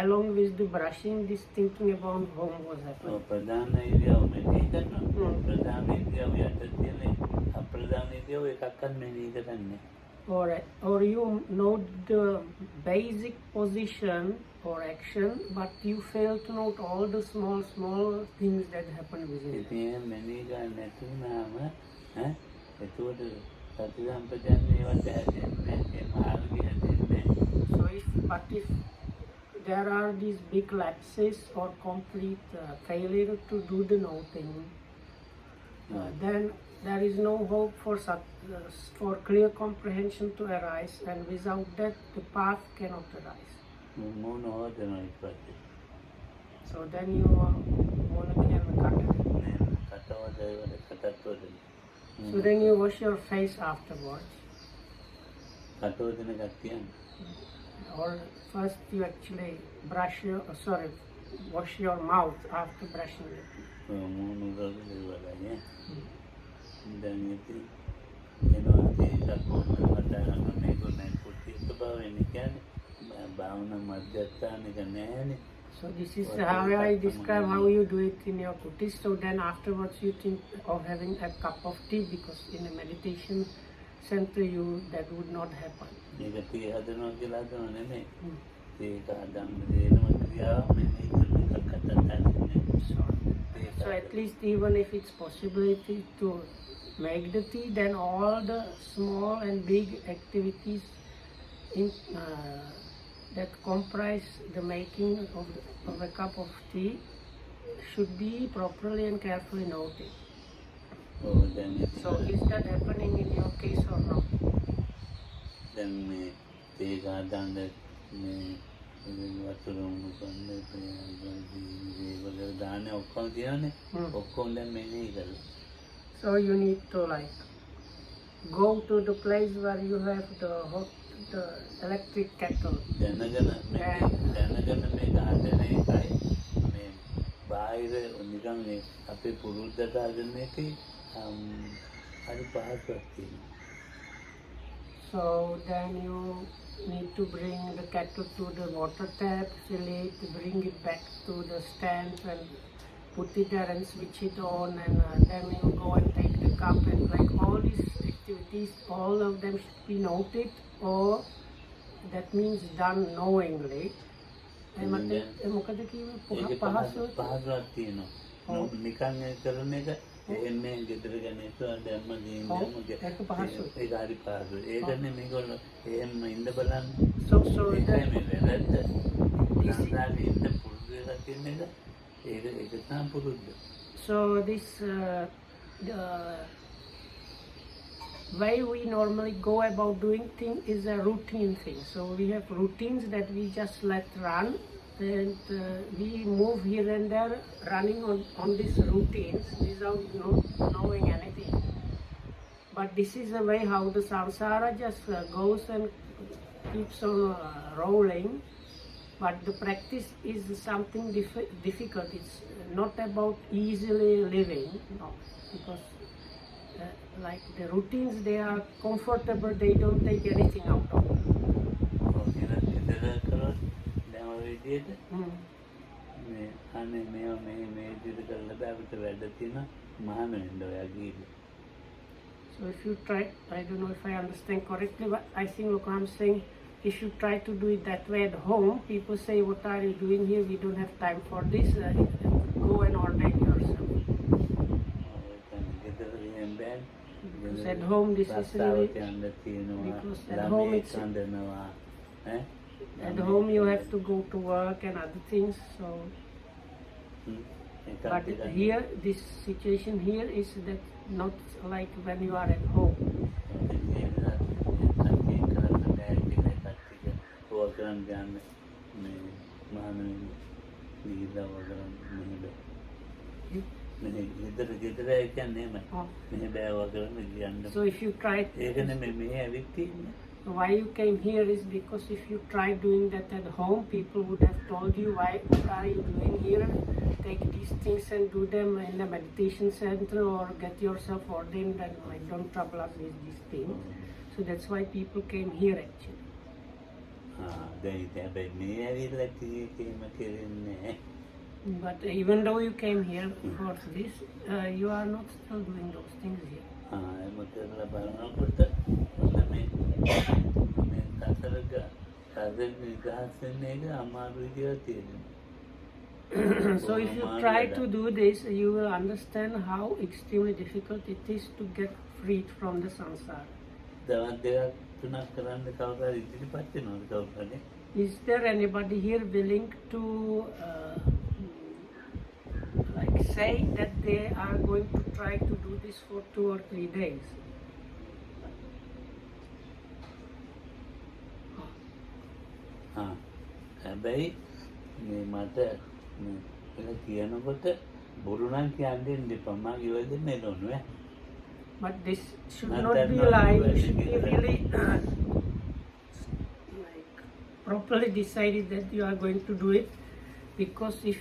along with the brushing, this thinking about home was happening. ප්‍රධාන ඉරියව් මෙනෙහි කරනවා. ප්‍රධාන ඉරියව් යට තියෙන අප්‍රධාන ඉරියව් එකක්වත් මෙනෙහි කරන්නේ. Or you note the basic position or action, but you fail to note all the small things that happen within it. ඉතින් මෙනෙහි කරන්නේ නැතුනම එතකොට සති සම්පජන්ණේ වට ඇදෙන්නේ ඒ මාර්ගය ඇදෙන්නේ. So if there are these big lapses or complete failure to do the noting, then there is no hope for clear comprehension to arise, and without that the path cannot arise. So then you so then you wash your face afterwards. Or first you actually wash your mouth after brushing your teeth. දැන් ඉතින් එනවා ඒකත් කොහොමද මේගොල්ලෝ පුටි ස්වභාවයෙන් කියන්නේ භාවනා මධ්‍යස්ථානික නැහැනේ. So this is how I describe how you do it in your kutis. So then afterwards you think of having a cup of tea, because in a meditation center that would not happen. ඒක තේ හදනවා කියලා හදනව නෙමෙයි. ඒක හදන්න දෙනම ක්‍රියාව මෙනෙහි කරන එකක් So at least even if it's possibility to make the tea, then all the small and big activities that comprise the making of a cup of tea should be properly and carefully noted. So is that happening in your case or not? දැන් මේ තේ හදන්න මේ වතුරුම් කොන්නේ වල දාන්නේ ඔක්කොම තියන්නේ ඔක්කොම දැන් මෙනෙහි කරලා. So you need to go to the place where you have the electric kettle. දැනගෙන මේක හදන එකයි මේ බාහිර නිකන් මේ අපේ පුරුද්දට හදන එකේ හරි පහසුවක් තියෙනවා. So then you need to bring the kettle to the water tap, fill it, bring it back to the stand and put it there and switch it on, and then you go and take the cup, and like all all these activities, all of them should be noted, or that means done knowingly. මොකද කිව්වේ පහසුවක් තියෙනවා. නිකන් කරන එක එන්නේ ගෙදර ගණේශ දැම්ම දීම ඒක ඒක පහසුයි. ඒක හරි පහසුයි. ඒකනේ මේගොල්ලෝ එහෙම ඉන්න බලන්න. So ඒකයි මේ වැරද්ද. සංසාරේ ඉන්න පුරුදු වෙලා තියෙන එක ඒක තමයි පුරුද්ද. So this the way we normally go about doing things is a routine thing. So we have routines that we just let run, and we move here and there running on these routines without knowing anything. But this is the way how the samsara just goes and keeps on rolling. But the practice is something difficult. It's not about easily living, no, because like the routines, they are comfortable, they don't take anything out of them. So if you try, I don't know if I understand correctly, but I think look I'm saying, if you try to do it that way at home, people say, what are you doing here? We don't have time for this. Go and ordain yourself. Because at home this is really, because at home it's, at home you have to go to work and other things, so but here this situation here is that not like when you are at home. So if you try, why you came here is because if you try doing that at home, people would have told you, what are you doing here? Take these things and do them in the meditation center or get yourself ordained, and like don't trouble us with these things. So that's why people came here actually. But even though you came here for this, you are not still doing those things here. So if you try to do this, you will understand how extremely difficult it is to get freed from the samsara. Is there anybody here willing to like say that they are going to try to do this for 2 or 3 days? හැබැයි මේ මට කියලා කියනකොට බොරු නම් කියන්නේ දෙපා මම ඉවර දෙන්න ඕනේ. But this should not be like, you should be really like properly decided that you are going to do it, because if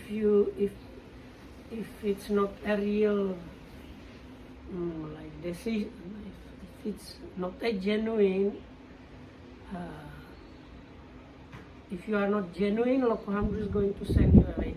it's not a real like decision, if it's not a genuine, if you are not genuine, Lokohamdu is going to send you away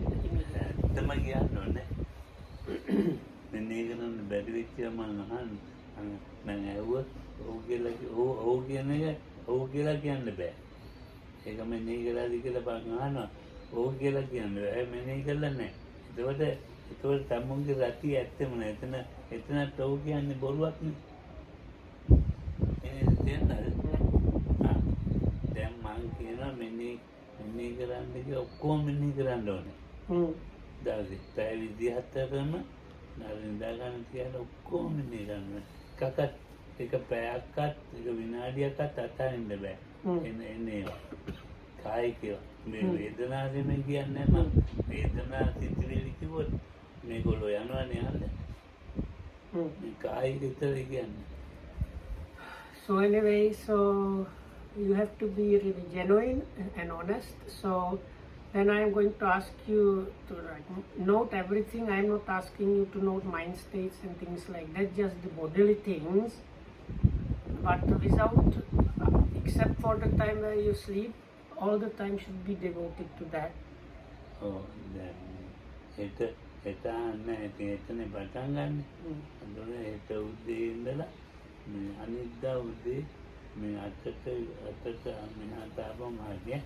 So anyway, so you have to be really genuine and honest. So then I am going to ask you to note everything. I am not asking you to note mind states and things like that, just the bodily things. But without, except for the time where you sleep, all the time should be devoted to that. Oh, then එතන පටන් ගන්න. අදෝනේ ඒත උදේ ඉඳලා මේ අනිද්දා උදේ මේ අතට මෙහාට ආවම ආගේ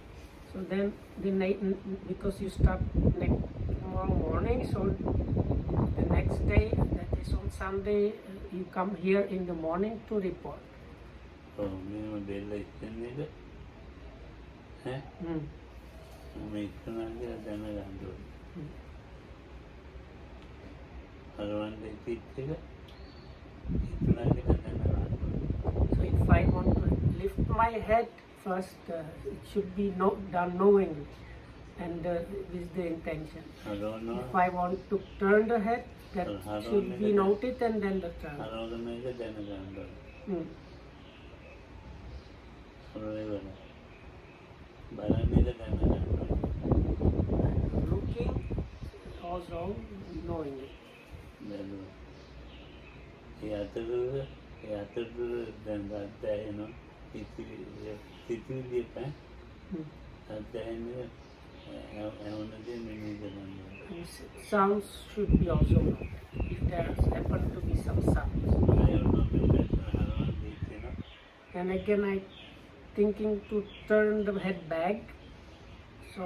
So then the night, because you start tomorrow morning, so the next day, that is on Sunday, you come here in the morning to report. මෙම බෙල්ල ඉස්සෙන් එක මම ඉස්සනා කියලා දැනගන්න ඕනේ. හරවන්න ඉතිත් එක ඉස්සනා කියලා දැනගන්න ඕනේ. So if I want to lift my head, first it should be done knowingly and with the intention. If I want to turn the head, that should be noted and then the turn. හරවන්න එක දැනගන්න ඕනේ. Looking also knowingly. Sounds should be also known if there happen to be some sounds. And again I thinking to turn the head back, so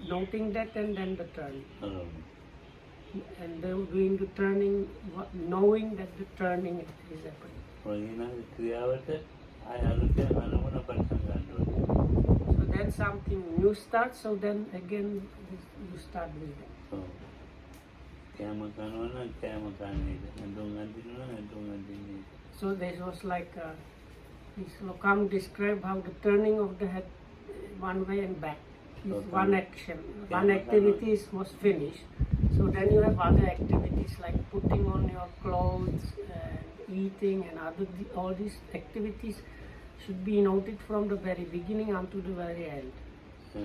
noting that and then the turn. And then doing the turning, knowing that the turning is happening. So then something new starts, so then again you start with that. So this was like this Lokam described how the turning of the head one way and back is one action. One activity was finished. So then you have other activities like putting on your clothes, eating and all these activities should be noted from the very beginning until the very end. So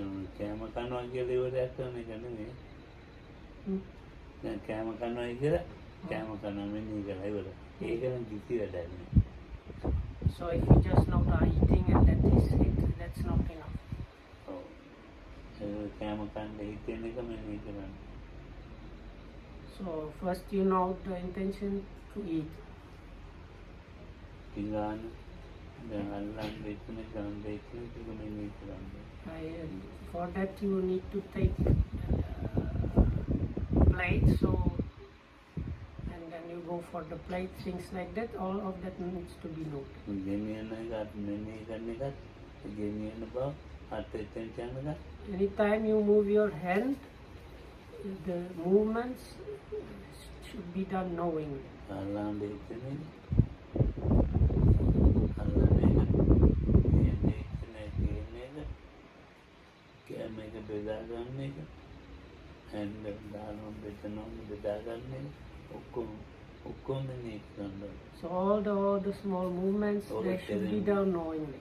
if you just know the eating and that is it, that's not enough. So first you know the intention to eat. For that you need to take plate, so and then you go for the plate, things like that. All of that needs to be noted. Anytime you move your hand, the movements should be done knowingly. So all the small movements, they should be done knowingly.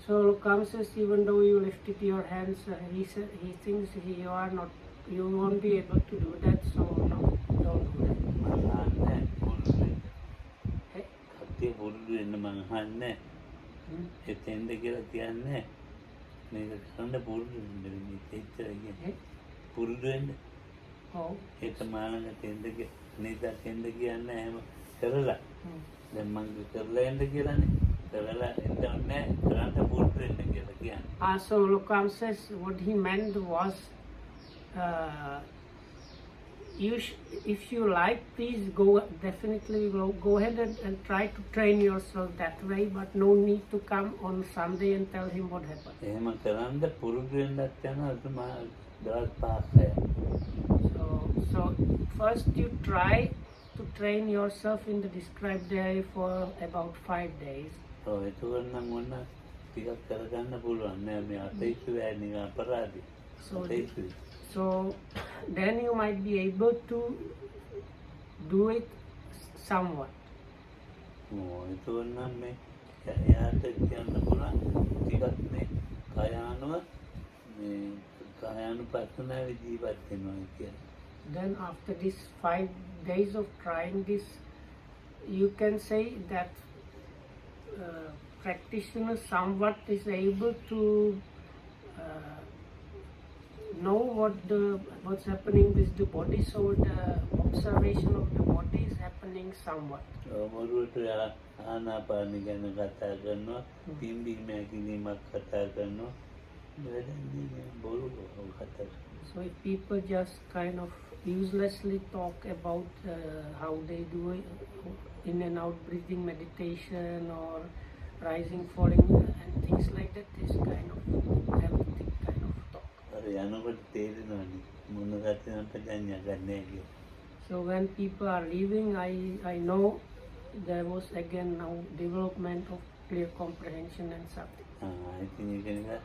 So Lokam says, even though you lifted your hands, he thinks you won't be able to do that, so no, don't do that. Oh. So Lokam says what he meant was, if you like, please definitely go ahead and try to train yourself that way, but no need to come on Sunday and tell him what happened. So first you try to train yourself in the described day for about 5 days. So then you might be able to do it somewhat. then after this 5 days of trying this, you can say that practitioner somewhat is able to know what's happening with the body, so the observation of the body is happening somewhat. මොරුවට ආනාපාන ගැන කතා කරනවා, පිම්බීම හැකිලීමක් කතා කරනවා, වැඩන්නේ බොරු කතා කරනවා. So if people just kind of uselessly talk about how they do in and out breathing meditation or rising, falling and things like that, is kind of empty kind of talk. අර යනකොට තේරෙනවනේ මොන කතාවක් පදන්නේ ගන්නෑ කියලා. So when people are leaving, I know there was again now development of clear comprehension and sati. ඉතින් ඒක නිසා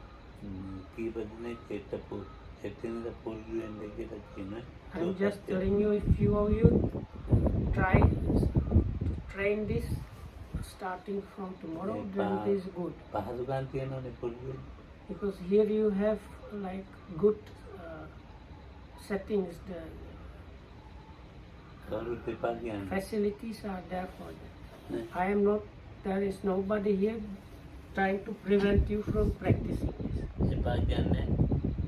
කීප දිනක් එතපු එතනද පුරුදු වෙන්න කියලා කියනවා. I'm just telling you, if few of you try to train this starting from tomorrow, then it is good. පහසුකම් තියෙනවනේ පුරුදු වෙන්න. Because here you have like good settings, the කවුරුත් එපා කියන්නේ. facilities are there for that. I am not, there is nobody here trying to prevent you from practicing this. එපා කියන්නේ.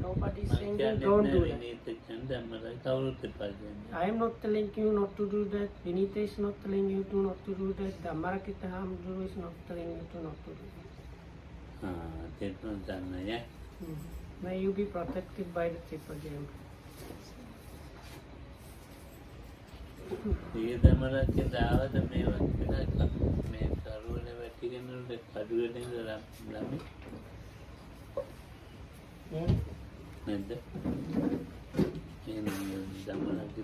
Nobody is saying you don't do that. විනීත චන්දමල කවුරුත් එපා කියන්නේ. I am not telling you not to do that. Vinita is not telling you to not to do that. Dhammarakita Hamduru is not telling you to not to do that. තේරුම් ගන්න ය. May you be protected by the triple gem. ඒ දමරක් දාවද මේවා කියලා මේ කරුවල වැටිගෙන කඩුවෙන් ඉඳලා ළමයි නැද්ද? ඒ දමරක්